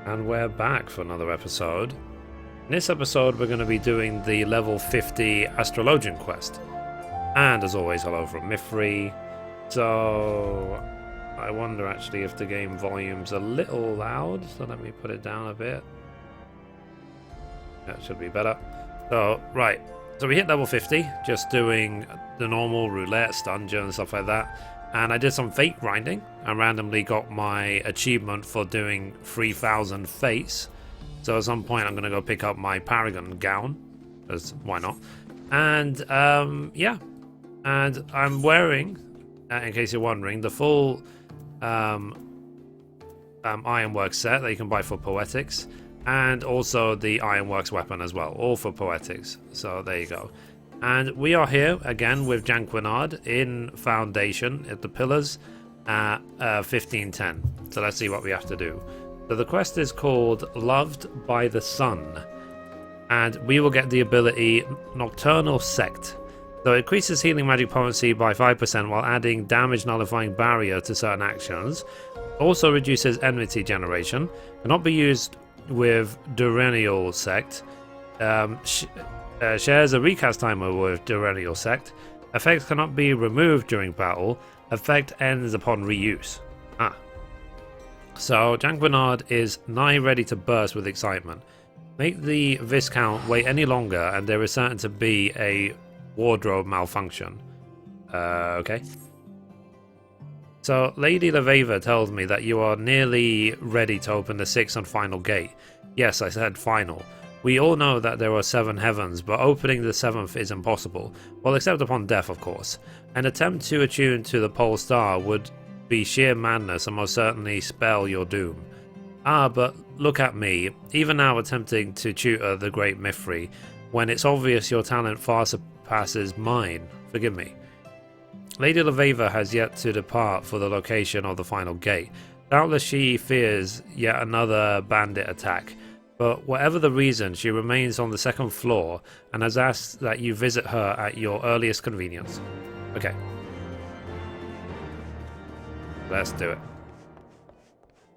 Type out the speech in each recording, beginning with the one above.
And we're back for another episode. In this episode, we're going to be doing the level 50 Astrologian Quest. And as always, hello from Mithrie. So, I wonder actually if the game volume's a little loud, so let me put it down a bit. That should be better. So, right. So we hit level 50, just doing the normal roulette, dungeon, and stuff like that. And I did some fate grinding. I randomly got my achievement for doing 3,000 fates. So at some point I'm going to go pick up my Paragon gown, because why not? And yeah, and I'm wearing, in case you're wondering, the full Ironworks set that you can buy for Poetics, and also the Ironworks weapon as well, all for Poetics. So there you go. And we are here again with Janquinard in Foundation at the Pillars at 1510. So let's see what we have to do. So the quest is called Loved by the Sun, and we will get the ability Nocturnal Sect. So it increases healing magic potency by 5% while adding damage nullifying barrier to certain actions. Also reduces enmity generation. Cannot be used with Durenial Sect. Shares a recast timer with Durenial Sect. Effect cannot be removed during battle. Effect ends upon reuse. So Janquinard is nigh ready to burst with excitement. Make the Viscount wait any longer and there is certain to be a wardrobe malfunction. Okay. So Lady Leveva tells me that you are nearly ready to open the 6th and final gate. Yes, I said final. We all know that there are 7 heavens, but opening the 7th is impossible. Well, except upon death, of course. An attempt to attune to the pole star would be sheer madness and most certainly spell your doom. But look at me, even now attempting to tutor the great Mithrie, when it's obvious your talent far surpasses mine. Forgive me. Lady Leveva has yet to depart for the location of the final gate. Doubtless she fears yet another bandit attack. But whatever the reason, she remains on the 2nd floor and has asked that you visit her at your earliest convenience. Okay. Let's do it.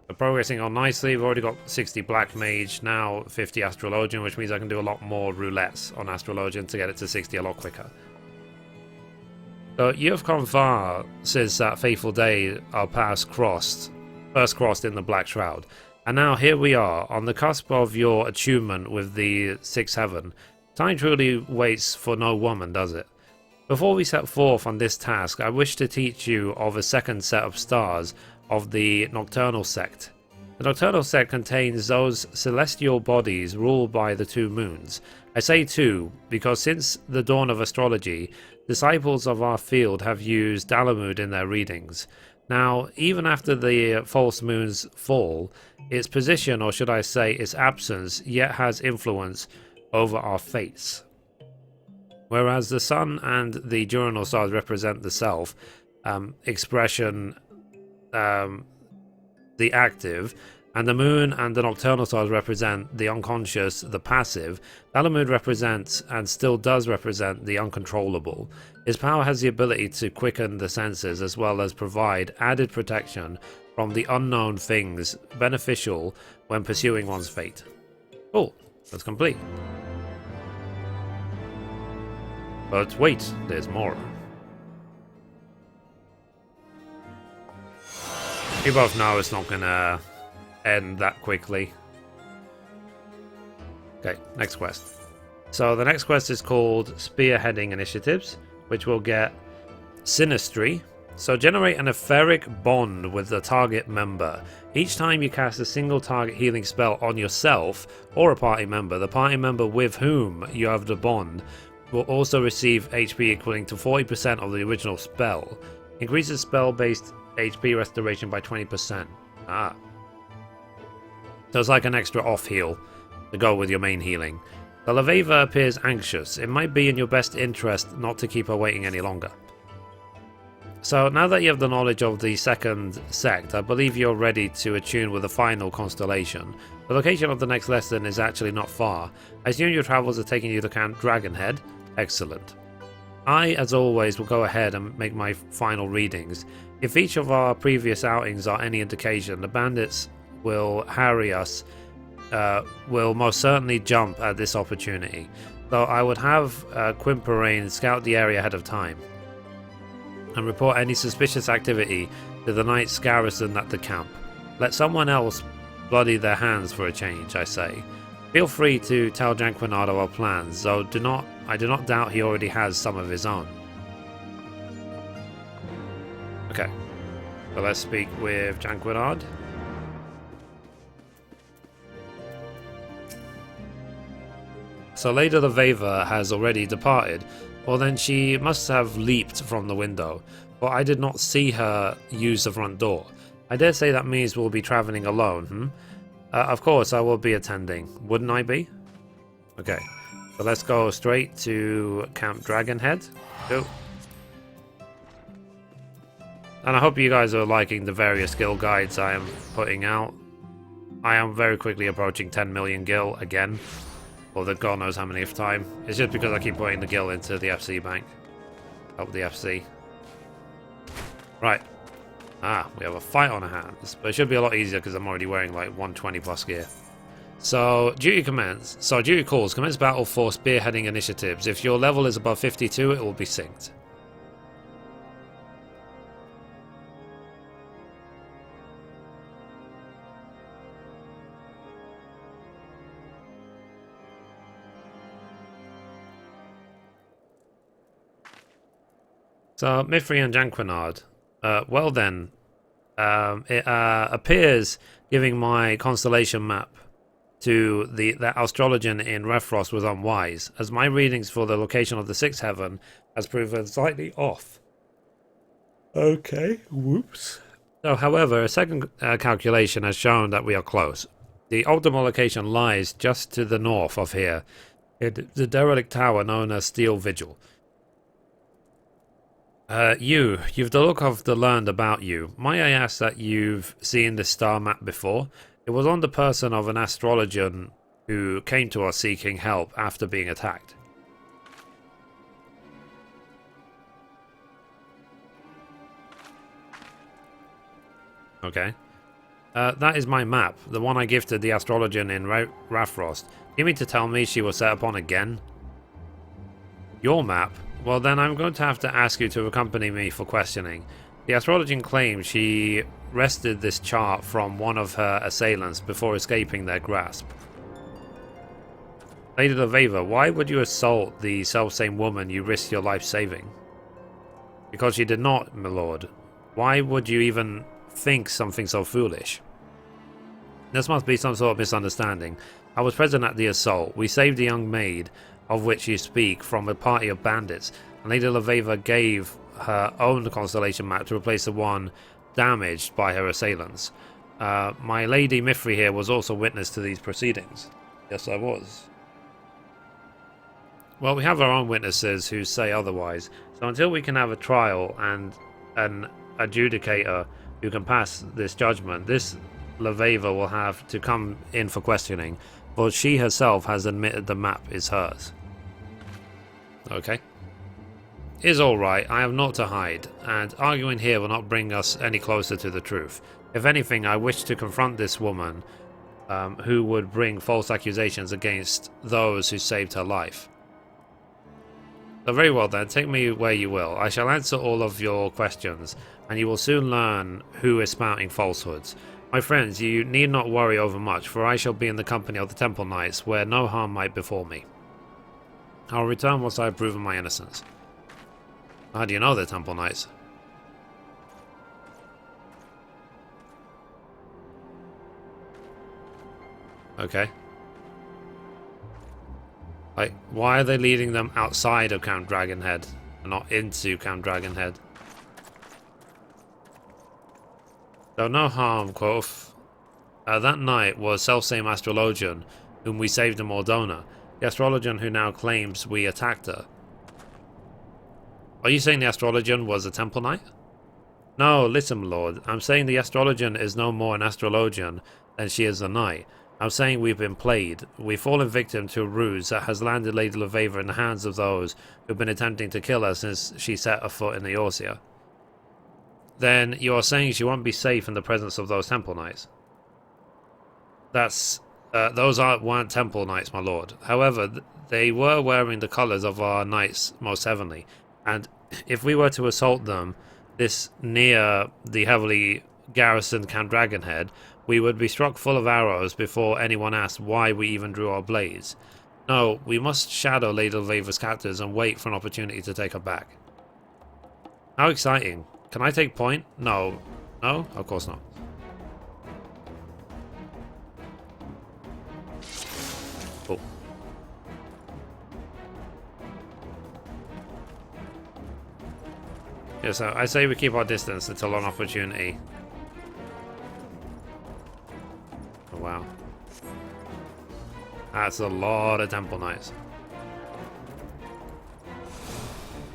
We're progressing on nicely. We've already got 60 Black Mage, now 50 Astrologian, which means I can do a lot more roulettes on Astrologian to get it to 60 a lot quicker. So you have come far since that fateful day our paths first crossed in the Black Shroud. And now here we are, on the cusp of your attunement with the 6th heaven. Time truly waits for no woman, does it? Before we set forth on this task, I wish to teach you of a second set of stars of the Nocturnal Sect. The Nocturnal Sect contains those celestial bodies ruled by the 2 moons. I say 2, because since the dawn of astrology, disciples of our field have used Dalamud in their readings. Now, even after the false moon's fall, its position, or should I say its absence, yet has influence over our fates. Whereas the sun and the diurnal stars represent the self, expression, the active, and the moon and the nocturnal stars represent the unconscious, the passive, Dalamud represents, and still does represent, the uncontrollable. His power has the ability to quicken the senses as well as provide added protection from the unknown things beneficial when pursuing one's fate. Cool, that's complete. But wait, there's more. You both know it's not gonna end that quickly. Okay, next quest. So the next quest is called Spearheading Initiatives, which will get Sinistry. So generate an etheric bond with the target member. Each time you cast a single target healing spell on yourself or a party member, the party member with whom you have the bond will also receive HP equaling to 40% of the original spell. Increases spell-based HP restoration by 20%. So it's like an extra off heal to go with your main healing. The Leveva appears anxious. It might be in your best interest not to keep her waiting any longer. So now that you have the knowledge of the 2nd sect, I believe you're ready to attune with the final constellation. The location of the next lesson is actually not far. I assume your travels are taking you to Camp Dragonhead. Excellent. I, as always, will go ahead and make my final readings. If each of our previous outings are any indication, the bandits will harry us will most certainly jump at this opportunity. So I would have Quimperane scout the area ahead of time and report any suspicious activity to the Knights garrison at the camp. Let someone else bloody their hands for a change, I say. Feel free to tell Janquinard our plans, though I do not doubt he already has some of his own. Okay, so let's speak with Janquinard. So Lady Leveva has already departed. Well, then she must have leaped from the window, for I did not see her use the front door. I dare say that means we'll be travelling alone, of course I will be attending, wouldn't I be? Okay, so let's go straight to Camp Dragonhead. Go. And I hope you guys are liking the various skill guides I am putting out. I am very quickly approaching 10 million gil again. Or the god knows how many time. It's just because I keep putting the gil into the FC bank. Help the FC. Right. Ah, we have a fight on our hands. But it should be a lot easier because I'm already wearing like 120 plus gear. So, duty commands. So, duty calls. Commence battle for spearheading initiatives. If your level is above 52, it will be synced. So, Mithrie and Janquinard. Well then, it appears giving my constellation map to the Astrologian in Refrost was unwise, as my readings for the location of the sixth heaven has proven slightly off. Okay, whoops. So, however, a second calculation has shown that we are close. The optimal location lies just to the north of here, in the derelict tower known as Steel Vigil. You've the look of the learned about you. May I ask that you've seen this star map before? It was on the person of an astrologian who came to us seeking help after being attacked. Okay. That is my map, the one I gifted the astrologian in Refrost. You mean to tell me she was set upon again? Your map? Well, then I'm going to have to ask you to accompany me for questioning. The astrologian claims she wrested this chart from one of her assailants before escaping their grasp. Lady Leveva, why would you assault the selfsame woman you risked your life saving? Because you did not, my lord. Why would you even think something so foolish? This must be some sort of misunderstanding. I was present at the assault. We saved the young maid, of which you speak, from a party of bandits, and Lady Leveva gave her own constellation map to replace the one damaged by her assailants. My Lady Mithrie here was also witness to these proceedings. Yes, I was. Well, we have our own witnesses who say otherwise, so until we can have a trial and an adjudicator who can pass this judgment, this Leveva will have to come in for questioning, for she herself has admitted the map is hers. Okay. Is alright, I have naught to hide, and arguing here will not bring us any closer to the truth. If anything, I wish to confront this woman who would bring false accusations against those who saved her life. So very well then, take me where you will. I shall answer all of your questions, and you will soon learn who is spouting falsehoods. My friends, you need not worry overmuch, for I shall be in the company of the Temple Knights, where no harm might befall me. I will return once I have proven my innocence. How do you know they're Temple Knights? Okay. Like, why are they leading them outside of Camp Dragonhead, and not into Camp Dragonhead? So no harm, quoth. That night was selfsame astrologian, whom we saved in Mordona, the astrologian who now claims we attacked her. Are you saying the astrologian was a temple knight? No, listen, lord. I'm saying the astrologian is no more an astrologian than she is a knight. I'm saying we've been played. We've fallen victim to a ruse that has landed Lady Leveva in the hands of those who've been attempting to kill her since she set her foot in the Eorzea. Then you are saying she won't be safe in the presence of those temple knights? That's those weren't temple knights, my lord. However, they were wearing the colours of our knights most heavily, and if we were to assault them, this near the heavily garrisoned Camp Dragonhead, we would be struck full of arrows before anyone asked why we even drew our blades. No, we must shadow Lady Vavor's captors and wait for an opportunity to take her back. How exciting! Can I take point? No. No? Of course not. Cool. Yeah, so I say we keep our distance until an opportunity. Oh, wow. That's a lot of Temple Knights.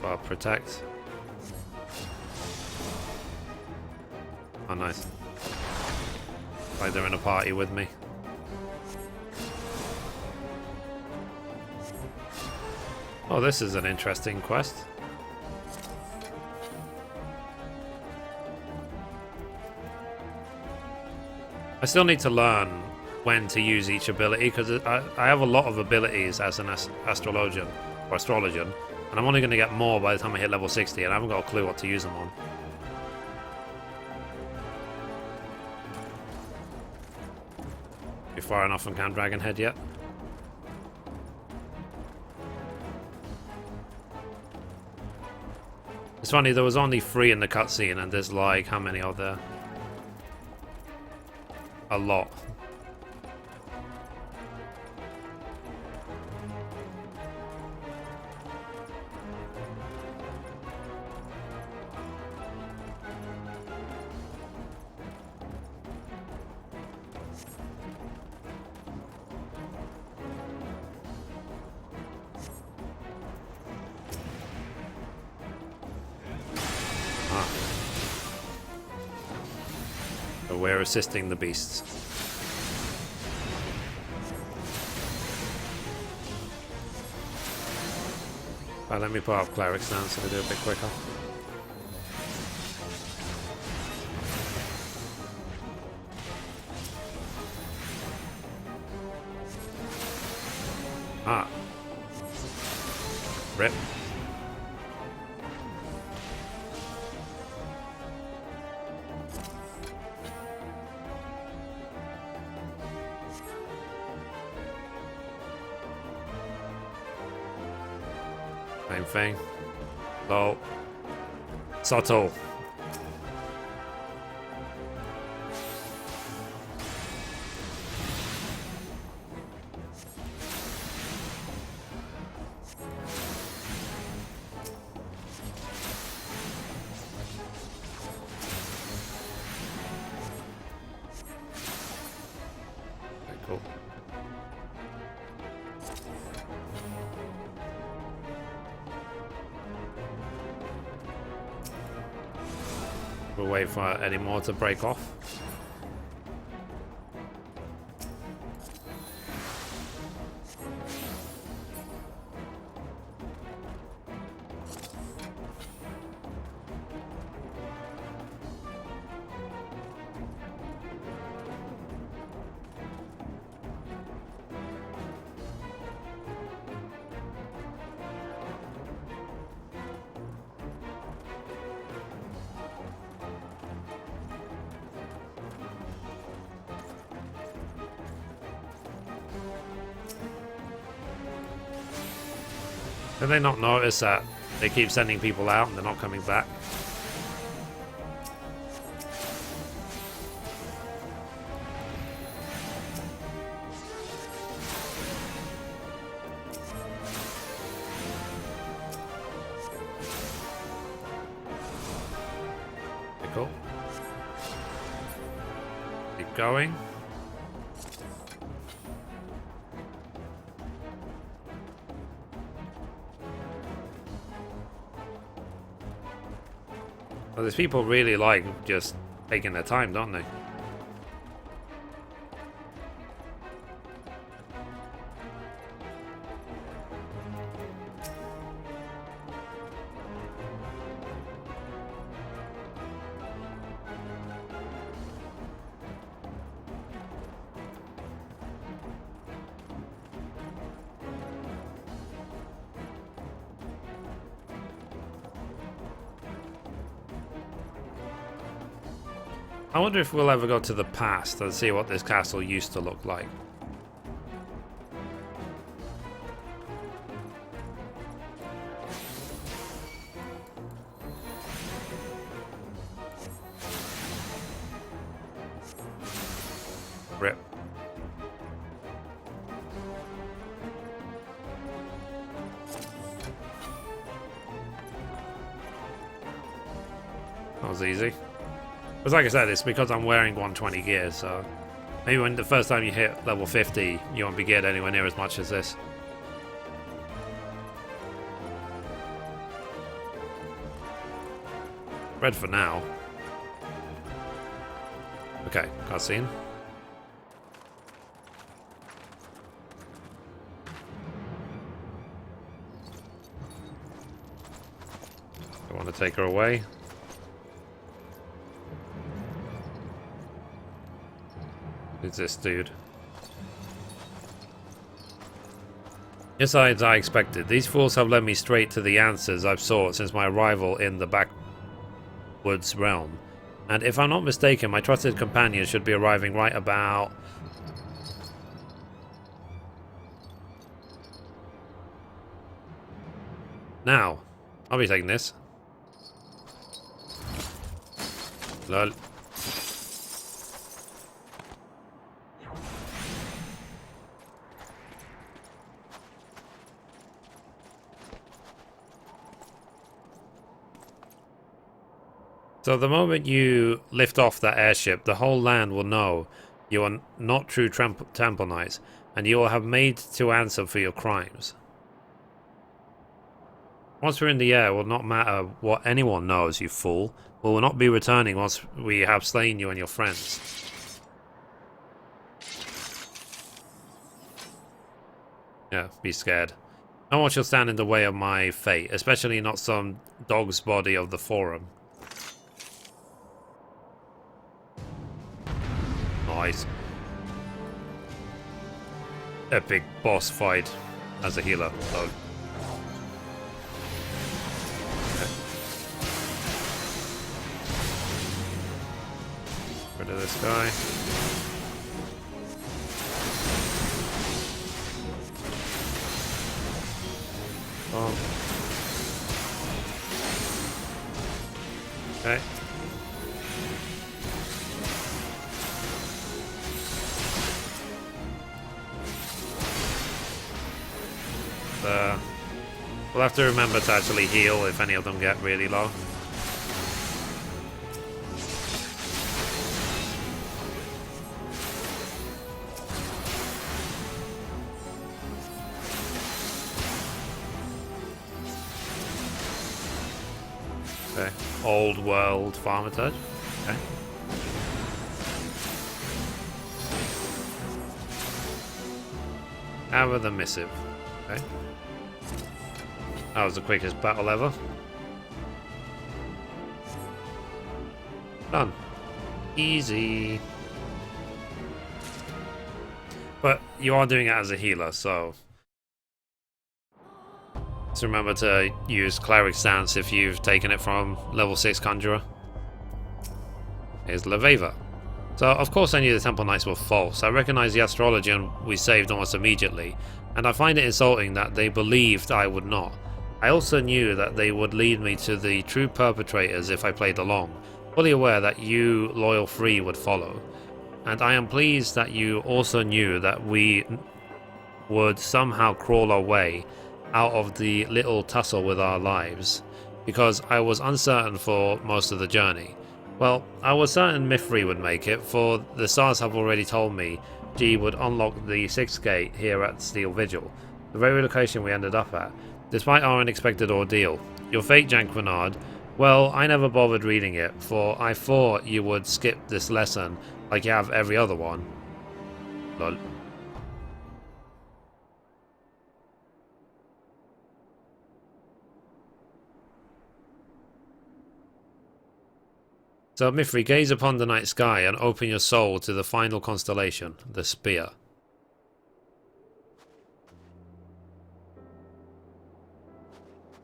Well, protect. Oh, nice. Like they're in a party with me. Oh, this is an interesting quest. I still need to learn when to use each ability, because I have a lot of abilities as an astrologian, and I'm only going to get more by the time I hit level 60, and I haven't got a clue what to use them on. Be far enough from Camp Dragonhead yet? It's funny, there was only 3 in the cutscene, and there's like, how many are there? A lot. So we're assisting the beasts. Right, let me put up clerics now so they do a bit quicker. Ah. Rip. Same thing. Low. Subtle. Okay, cool. We'll wait for any more to break off. Did they not notice that they keep sending people out and they're not coming back? Okay, cool. Keep going. Well, these people really like just taking their time, don't they? I wonder if we'll ever go to the past and see what this castle used to look like. Rip. That was easy. But like I said, it's because I'm wearing 120 gear, so maybe when the first time you hit level 50, you won't be geared anywhere near as much as this. Red for now. Okay, cutscene. I want to take her away. Who's this dude? Yes, as I expected. These fools have led me straight to the answers I've sought since my arrival in the backwoods realm. And if I'm not mistaken, my trusted companion should be arriving right about... now. I'll be taking this. Lol. So the moment you lift off that airship, the whole land will know you are not true Temple Knights, and you will have made to answer for your crimes. Once we're in the air, it will not matter what anyone knows, you fool. We will not be returning once we have slain you and your friends. Yeah, be scared. No one shall stand in the way of my fate, especially not some dog's body of the forum. Nice. Epic boss fight as a healer. So. Rid of this guy. Oh. Okay. We'll have to remember to actually heal if any of them get really low. Okay. Old world farmer touch. Okay. Hour the missive. Okay. That was the quickest battle ever. Done. Easy. But you are doing it as a healer, so just remember to use Cleric Stance if you've taken it from level 6 Conjurer. Here's Leveva. So, of course I knew the Temple Knights were false. I recognized the Astrologian we saved almost immediately, and I find it insulting that they believed I would not. I also knew that they would lead me to the true perpetrators if I played along, fully aware that you, Loyal Free, would follow. And I am pleased that you also knew that we would somehow crawl our way out of the little tussle with our lives, because I was uncertain for most of the journey. Well, I was certain Mithrie would make it, for the stars have already told me she would unlock the 6th gate here at Steel Vigil, the very location we ended up at, despite our unexpected ordeal. Your fate, Janquinard, well, I never bothered reading it, for I thought you would skip this lesson like you have every other one. Lol. So, Mithrie, gaze upon the night sky and open your soul to the final constellation, the Spear.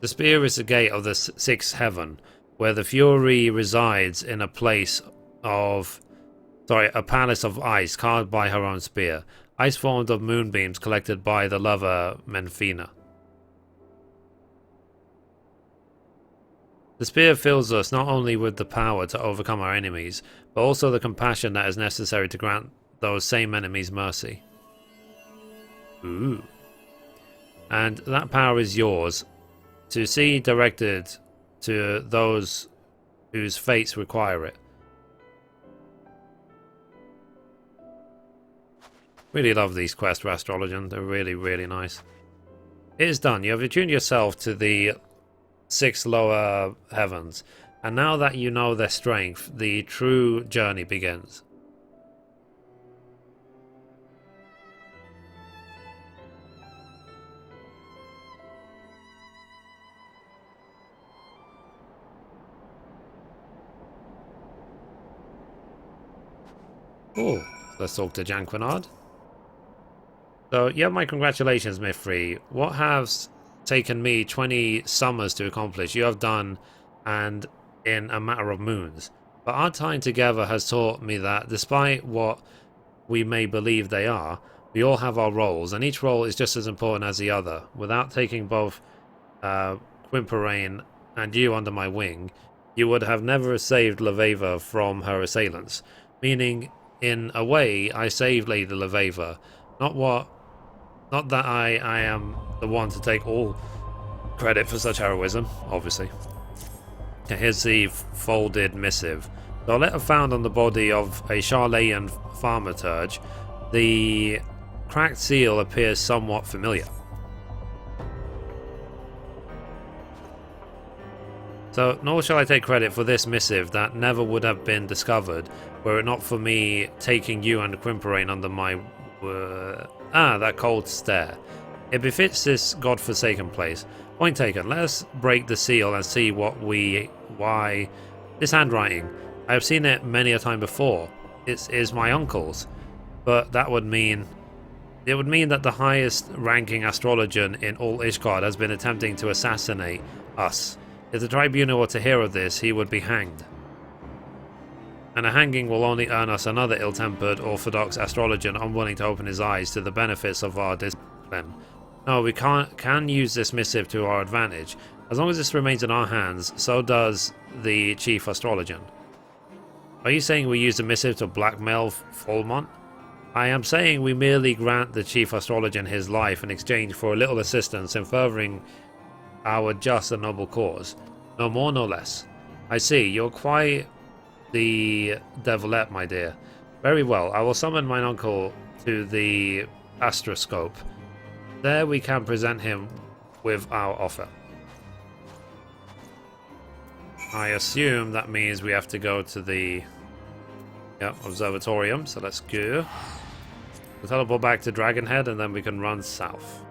The Spear is the gate of the 6th heaven, where the Fury resides in a place a palace of ice carved by her own spear. Ice formed of moonbeams collected by the lover Menfina. The spear fills us not only with the power to overcome our enemies, but also the compassion that is necessary to grant those same enemies mercy. Ooh. And that power is yours, to see directed to those whose fates require it. Really love these quests for Astrologian. They're really, really nice. It is done. You have attuned yourself to the 6 lower heavens, and now that you know their strength, the true journey begins. Oh, let's talk to Janquinard. So, yeah, my congratulations, Mithrie. What has taken me 20 summers to accomplish, you have done, and in a matter of moons. But our time together has taught me that, despite what we may believe they are, we all have our roles, and each role is just as important as the other. Without taking both Quimperain and you under my wing, you would have never saved Leveva from her assailants. Meaning, in a way, I saved Lady Leveva. Not that I am the one to take all credit for such heroism, obviously. Here's the folded missive. The letter found on the body of a Charlayan thaumaturge. The cracked seal appears somewhat familiar. So, nor shall I take credit for this missive that never would have been discovered were it not for me taking you and Quimperain under my... that cold stare. It befits this godforsaken place. Point taken. Let us break the seal and see why... This handwriting. I have seen it many a time before. It is my uncle's. But that would mean... It would mean that the highest ranking astrologian in all Ishgard has been attempting to assassinate us. If the tribunal were to hear of this, he would be hanged. And a hanging will only earn us another ill-tempered orthodox astrologian unwilling to open his eyes to the benefits of our discipline. No, we can use this missive to our advantage. As long as this remains in our hands, so does the chief astrologian. Are you saying we use the missive to blackmail Folmont? I am saying we merely grant the chief astrologian his life in exchange for a little assistance in furthering our just and noble cause. No more, no less. I see, you're quite the devilette, my dear. Very well, I will summon mine uncle to the astroscope. There we can present him with our offer. I assume that means we have to go to the observatorium, so let's go. We'll teleport back to Dragonhead and then we can run south.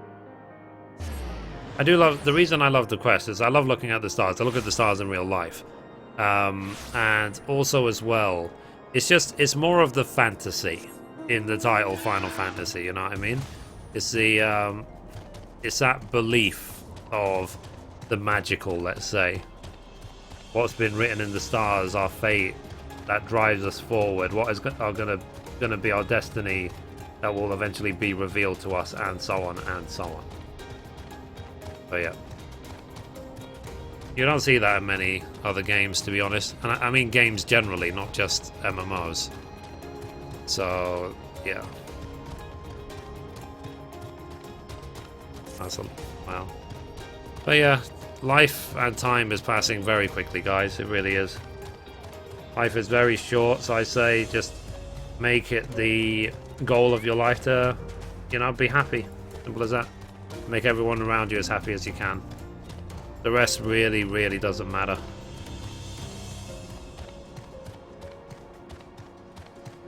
I do love, the reason I love the quest is I love looking at the stars. I look at the stars in real life. And also as well, it's more of the fantasy in the title Final Fantasy, you know what I mean? It's the, it's that belief of the magical, let's say. What's been written in the stars, our fate that drives us forward, what is gonna be our destiny that will eventually be revealed to us, and so on and so on. But yeah, you don't see that in many other games, to be honest, and I mean games generally, not just MMOs. So yeah, that's a wow. But yeah, life and time is passing very quickly, guys. It really is. Life is very short, so I say just make it the goal of your life to, you know, be happy. Simple as that. Make everyone around you as happy as you can. The rest really, really doesn't matter.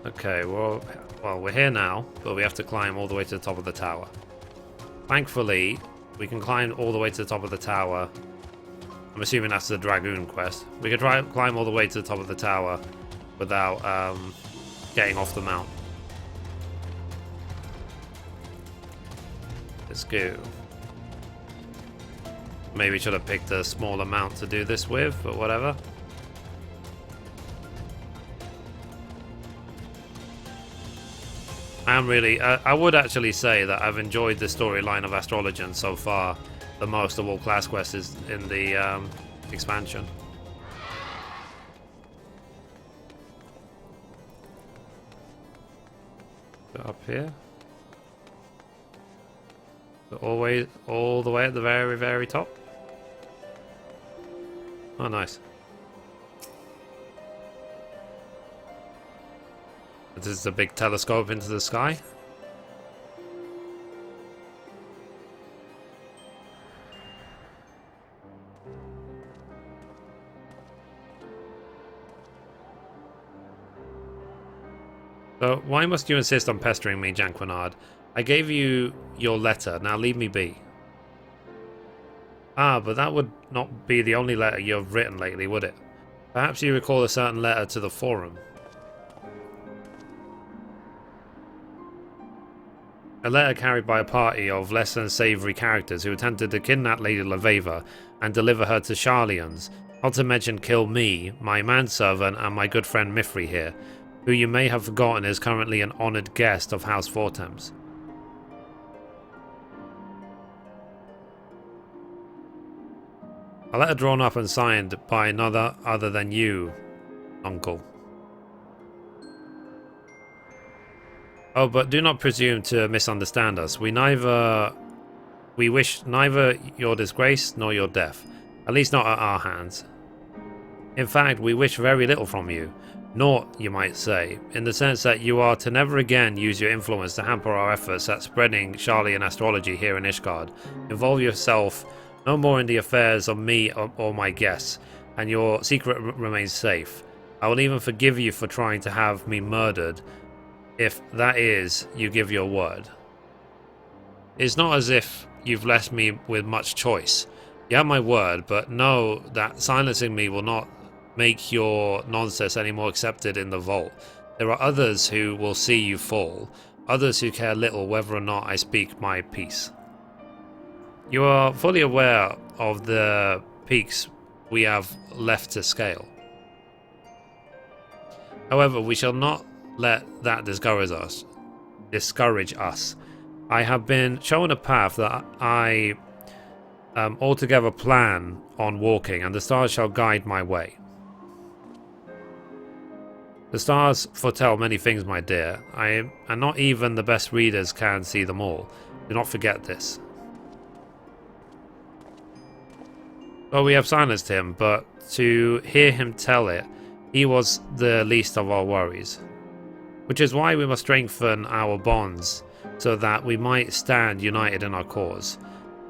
Okay, well, we're here now, but we have to climb all the way to the top of the tower. Thankfully, we can climb all the way to the top of the tower. I'm assuming that's the Dragoon quest. We can try climb all the way to the top of the tower without getting off the mount. Let's go. Maybe should have picked a smaller mount to do this with, but whatever. I am really... I would actually say that I've enjoyed the storyline of Astrologian so far the most of all class quests in the expansion. Up here. So always all the way at the very, very top. Oh, nice. This is a big telescope into the sky. So, why must you insist on pestering me, Janquinard? I gave you your letter, now leave me be. Ah, but that would not be the only letter you've written lately, would it? Perhaps you recall a certain letter to the Forum. A letter carried by a party of less than savoury characters who attempted to kidnap Lady Laveva and deliver her to Sharlians, not to mention kill me, my manservant, and my good friend Mithrie here, who you may have forgotten is currently an honoured guest of House Vortems. A letter drawn up and signed by another other than you, Uncle. Oh, but do not presume to misunderstand us. We wish neither your disgrace nor your death, at least not at our hands. In fact, we wish very little from you. Naught, you might say, in the sense that you are to never again use your influence to hamper our efforts at spreading Sharlayan astrology here in Ishgard. Involve yourself no more in the affairs of me or my guests, and your secret remains safe. I will even forgive you for trying to have me murdered, if that is, you give your word. It's not as if you've left me with much choice. You have my word, but know that silencing me will not make your nonsense any more accepted in the vault. There are others who will see you fall, others who care little whether or not I speak my piece. You are fully aware of the peaks we have left to scale. However, we shall not let that discourage us. I have been shown a path that I altogether plan on walking, and the stars shall guide my way. The stars foretell many things, my dear, and not even the best readers can see them all. Do not forget this. Well, we have silenced him, but to hear him tell it, he was the least of our worries. Which is why we must strengthen our bonds, so that we might stand united in our cause.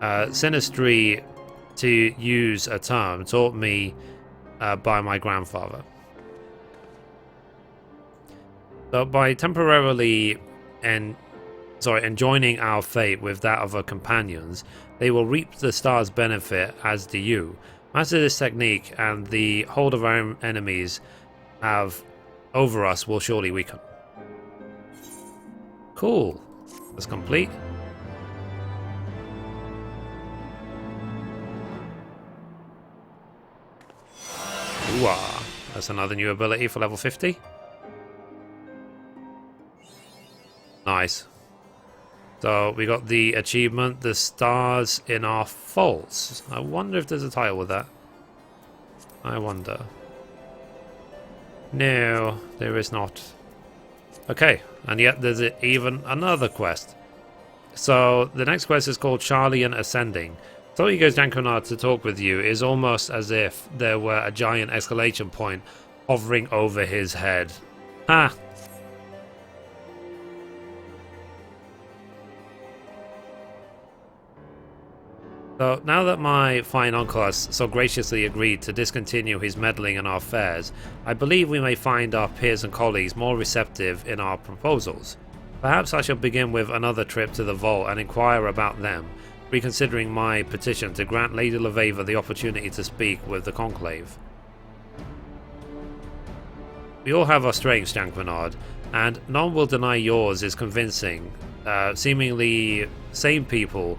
Sinistry, to use a term taught me by my grandfather. So by temporarily enjoining our fate with that of our companions, they will reap the stars' benefit, as do you. Master this technique, and the hold of our enemies have over us will surely weaken. Cool. That's complete. Ooh-ah. That's another new ability for level 50. Nice. So we got the achievement, the stars in our faults. I wonder if there's a title with that. I wonder. No, there is not. Okay, and yet there's even another quest. So the next quest is called Sharlayan Ascending. So he goes Jankonard to talk with you is almost as if there were a giant exclamation point hovering over his head. Ha! So now that my fine uncle has so graciously agreed to discontinue his meddling in our affairs, I believe we may find our peers and colleagues more receptive in our proposals. Perhaps I shall begin with another trip to the vault and inquire about them, reconsidering my petition to grant Lady Laveva the opportunity to speak with the Conclave. We all have our strengths, Janquinard, and none will deny yours is convincing, seemingly sane people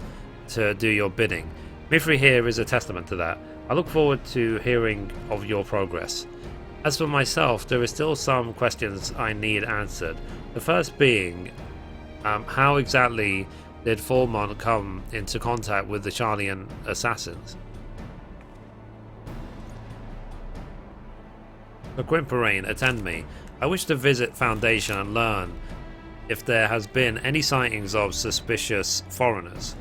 to do your bidding. Mithrie here is a testament to that. I look forward to hearing of your progress. As for myself, there is still some questions I need answered. The first being, How exactly did Formon come into contact with the Charlian assassins? The Quimperain, attend me. I wish to visit Foundation and learn if there has been any sightings of suspicious foreigners.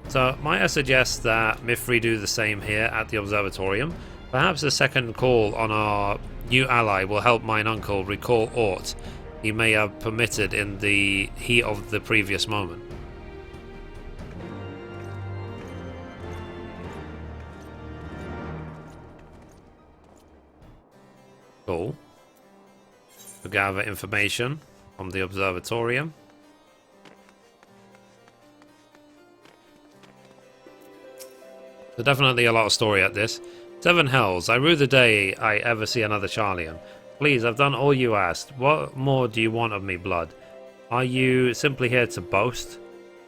So, might I suggest that Mithrie do the same here at the Observatorium? Perhaps a second call on our new ally will help mine uncle recall aught he may have permitted in the heat of the previous moment. Cool. To gather information from the Observatorium. So definitely a lot of story at this. Seven hells, I rue the day I ever see another Charlian. Please, I've done all you asked. What more do you want of me, blood? Are you simply here to boast?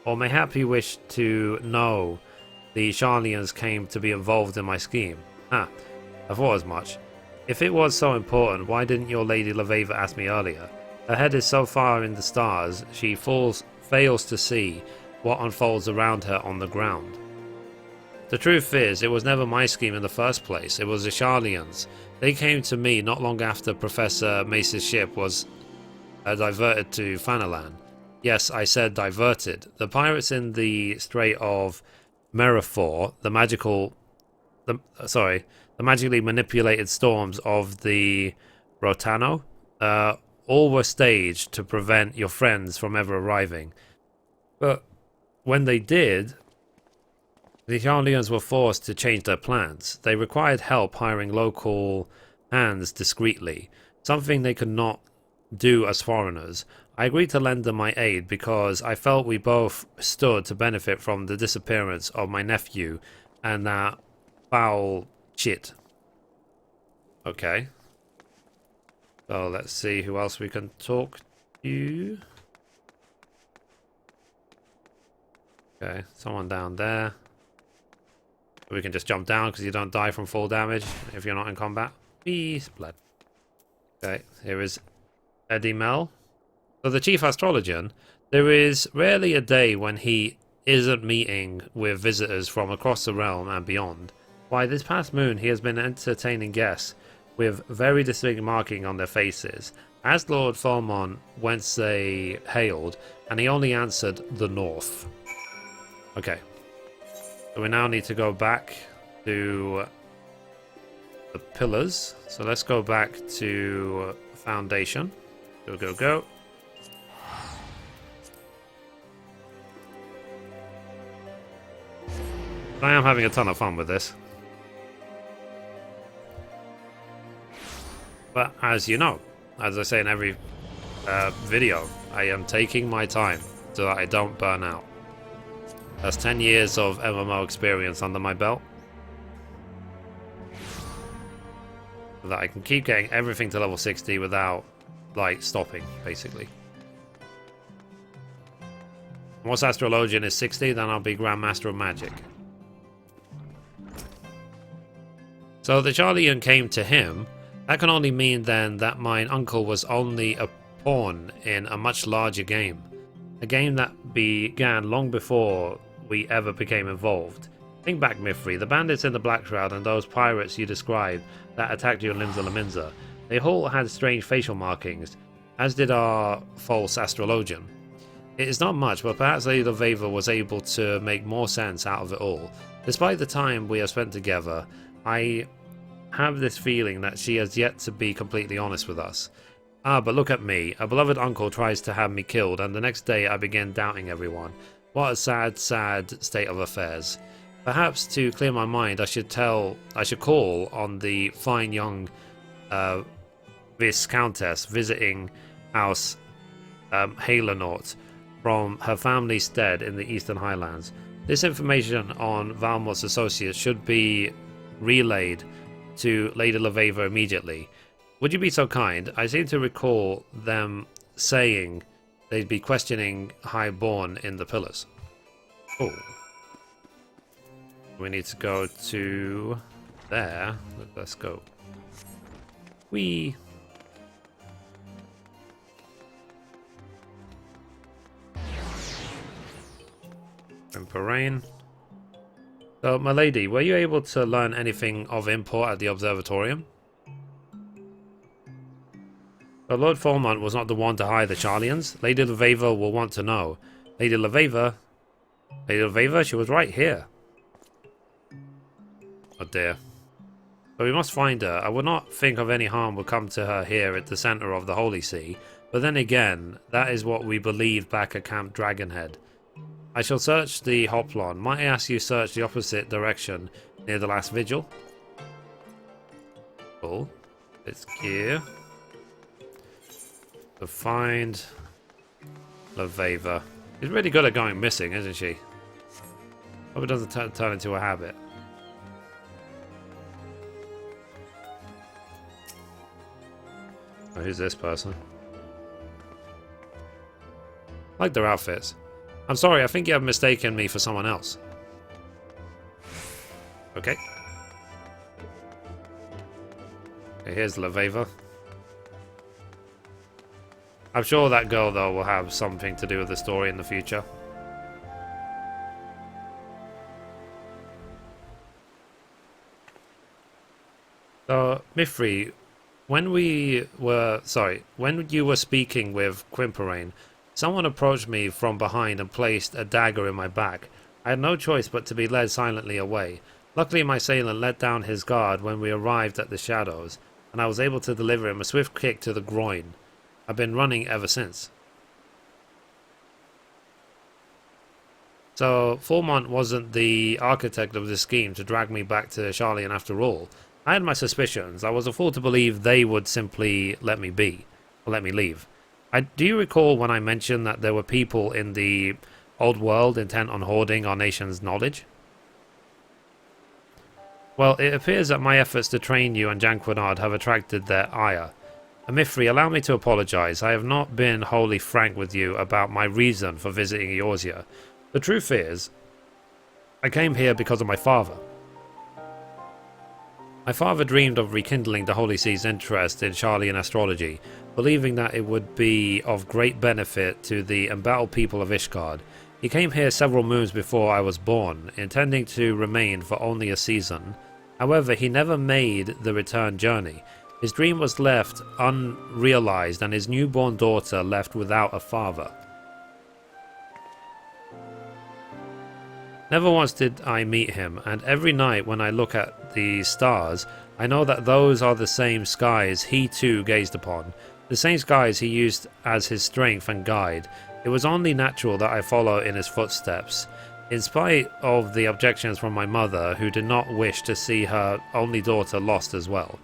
Or mayhap you wish to know the Charlians came to be involved in my scheme? Ah, I thought as much. If it was so important, why didn't your Lady Leveva ask me earlier? Her head is so far in the stars, she fails to see what unfolds around her on the ground. The truth is, it was never my scheme in the first place. It was the Charlians. They came to me not long after Professor Mace's ship was diverted to Fanalan. Yes, I said diverted. The pirates in the Strait of Merifor, the magically manipulated storms of the Rotano, all were staged to prevent your friends from ever arriving. But when they did, the Charlians were forced to change their plans. They required help hiring local hands discreetly, something they could not do as foreigners. I agreed to lend them my aid because I felt we both stood to benefit from the disappearance of my nephew and that foul shit. Okay. So let's see who else we can talk to. Okay, someone down there. We can just jump down because you don't die from full damage if you're not in combat. Peace, blood. Okay, here is Eddie Mel. So the Chief Astrologian, there is rarely a day when he isn't meeting with visitors from across the realm and beyond. Why, this past moon he has been entertaining guests with very distinct marking on their faces. Asked Lord Fulmon whence they hailed, and he only answered the north. Okay. So we now need to go back to the pillars. So let's go back to Foundation. Go, go, go. I am having a ton of fun with this. But as you know, as I say in every video, I am taking my time so that I don't burn out. That's 10 years of MMO experience under my belt. So that I can keep getting everything to level 60 without, like, stopping, basically. Once Astrologian is 60, then I'll be Grandmaster of Magic. So the Charlian came to him. That can only mean then that mine uncle was only a pawn in a much larger game. A game that began long before we ever became involved. Think back, Mithrie, the bandits in the Black Shroud and those pirates you described that attacked you in Limsa Laminza. They all had strange facial markings, as did our false Astrologian. It is not much, but perhaps Lady Leveva was able to make more sense out of it all. Despite the time we have spent together, I have this feeling that she has yet to be completely honest with us. Ah, but look at me. A beloved uncle tries to have me killed, and the next day I begin doubting everyone. What a sad, sad state of affairs. Perhaps to clear my mind, I should call on the fine young Viscountess visiting House Halanaut from her family's stead in the Eastern Highlands. This information on Valmort's associates should be relayed to Lady Leveva immediately. Would you be so kind? I seem to recall them saying they'd be questioning Highborn in the pillars. Oh. We need to go to there. Let's go. Whee! Quimper. So, my lady, were you able to learn anything of import at the observatorium? But Lord Formont was not the one to hire the Charlians. Lady Leveva will want to know. Lady Leveva? Lady Leveva? She was right here. Oh dear. So we must find her. I would not think of any harm would come to her here at the centre of the Holy See. But then again, that is what we believed back at Camp Dragonhead. I shall search the Hoplon. Might I ask you search the opposite direction near the last vigil? Cool. It's here. To find Leveva. She's really good at going missing, isn't she? Hope it doesn't turn into a habit. Oh, who's this person? I like their outfits. I'm sorry, I think you have mistaken me for someone else. Okay. Okay, here's Leveva. I'm sure that girl, though, will have something to do with the story in the future. So, Mithrie, when you were speaking with Quimper, someone approached me from behind and placed a dagger in my back. I had no choice but to be led silently away. Luckily, my assailant let down his guard when we arrived at the shadows, and I was able to deliver him a swift kick to the groin. I've been running ever since. So, Formont wasn't the architect of this scheme to drag me back to Charlian after all. I had my suspicions. I was a fool to believe they would simply let me be, or let me leave. Do you recall when I mentioned that there were people in the old world intent on hoarding our nation's knowledge? Well, it appears that my efforts to train you and Janquinard have attracted their ire. Mithrie, allow me to apologize. I have not been wholly frank with you about my reason for visiting Eorzea. The truth is, I came here because of my father. My father dreamed of rekindling the Holy See's interest in Charlian astrology, believing that it would be of great benefit to the embattled people of Ishgard. He came here several moons before I was born, intending to remain for only a season. However, he never made the return journey. His dream was left unrealized, and his newborn daughter left without a father. Never once did I meet him, and every night when I look at the stars, I know that those are the same skies he too gazed upon, the same skies he used as his strength and guide. It was only natural that I follow in his footsteps, in spite of the objections from my mother, who did not wish to see her only daughter lost as well.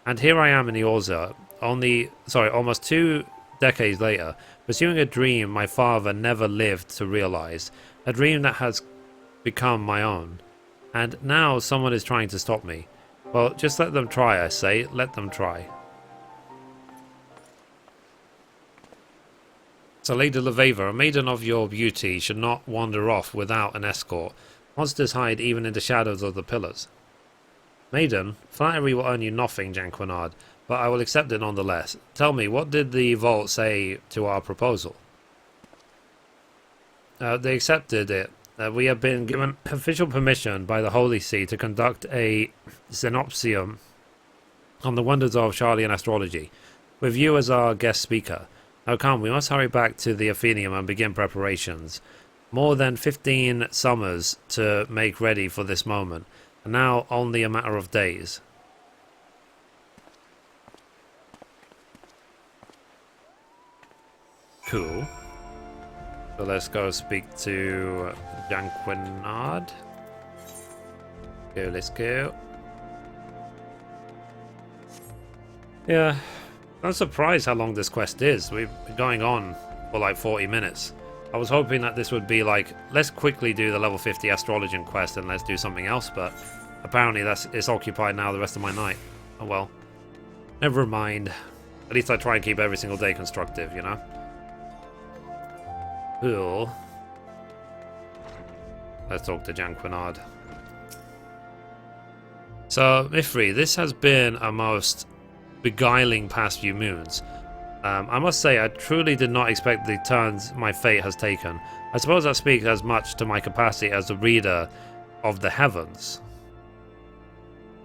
And here I am in Eorzea, almost 2 decades later, pursuing a dream my father never lived to realize, a dream that has become my own. And now someone is trying to stop me. Well, just let them try, I say. Let them try. So, Lady Leveva, a maiden of your beauty should not wander off without an escort. Monsters hide even in the shadows of the pillars. Maiden, flattery will earn you nothing, Janquinard, but I will accept it nonetheless. Tell me, what did the Vault say to our proposal? They accepted it. We have been given official permission by the Holy See to conduct a synopsium on the wonders of Charlian astrology, with you as our guest speaker. Now come, we must hurry back to the Athenaeum and begin preparations. More than 15 summers to make ready for this moment, and now only a matter of days. Cool. So let's go speak to Janquinard. Let's go. Yeah, I'm surprised how long this quest is. We've been going on for like 40 minutes. I was hoping that this would be like, let's quickly do the level 50 Astrologian Quest and let's do something else, but apparently it's occupied now the rest of my night. Oh well. Never mind. At least I try and keep every single day constructive, you know? Cool. Let's talk to Janquinard. So, Mithrie, this has been a most beguiling past few moons. I must say, I truly did not expect the turns my fate has taken. I suppose that speaks as much to my capacity as a reader of the heavens.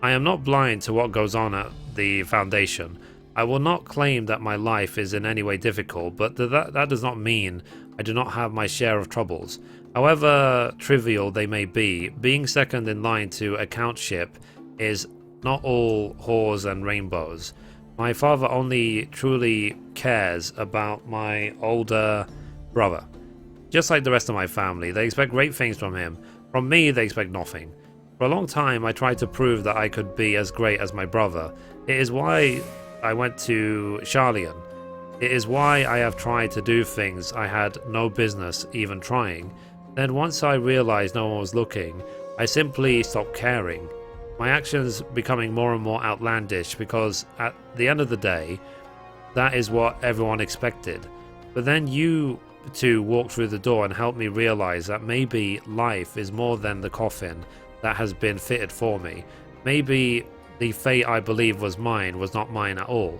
I am not blind to what goes on at the Foundation. I will not claim that my life is in any way difficult, but that does not mean I do not have my share of troubles. However trivial they may be, being second in line to a countship is not all whores and rainbows. My father only truly cares about my older brother. Just like the rest of my family, they expect great things from him. From me, they expect nothing. For a long time, I tried to prove that I could be as great as my brother. It is why I went to Charlian. It is why I have tried to do things I had no business even trying. Then once I realized no one was looking, I simply stopped caring. My actions becoming more and more outlandish because at the end of the day, that is what everyone expected. But then you two walked through the door and helped me realize that maybe life is more than the coffin that has been fitted for me. Maybe the fate I believed was mine was not mine at all.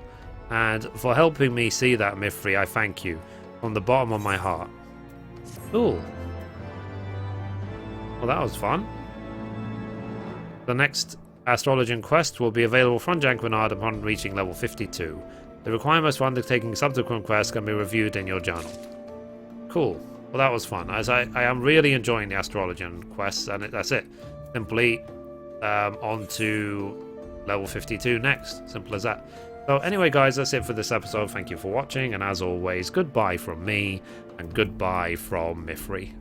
And for helping me see that, Mithrie, I thank you from the bottom of my heart. Cool. Well, that was fun. The next Astrologian Quest will be available from Janquinard upon reaching level 52. The requirements for undertaking subsequent quests can be reviewed in your journal. Cool. Well, that was fun. As I am really enjoying the Astrologian Quests, and that's it. Simply on to level 52 next. Simple as that. So anyway, guys, that's it for this episode. Thank you for watching, and as always, goodbye from me, and goodbye from Mithrie.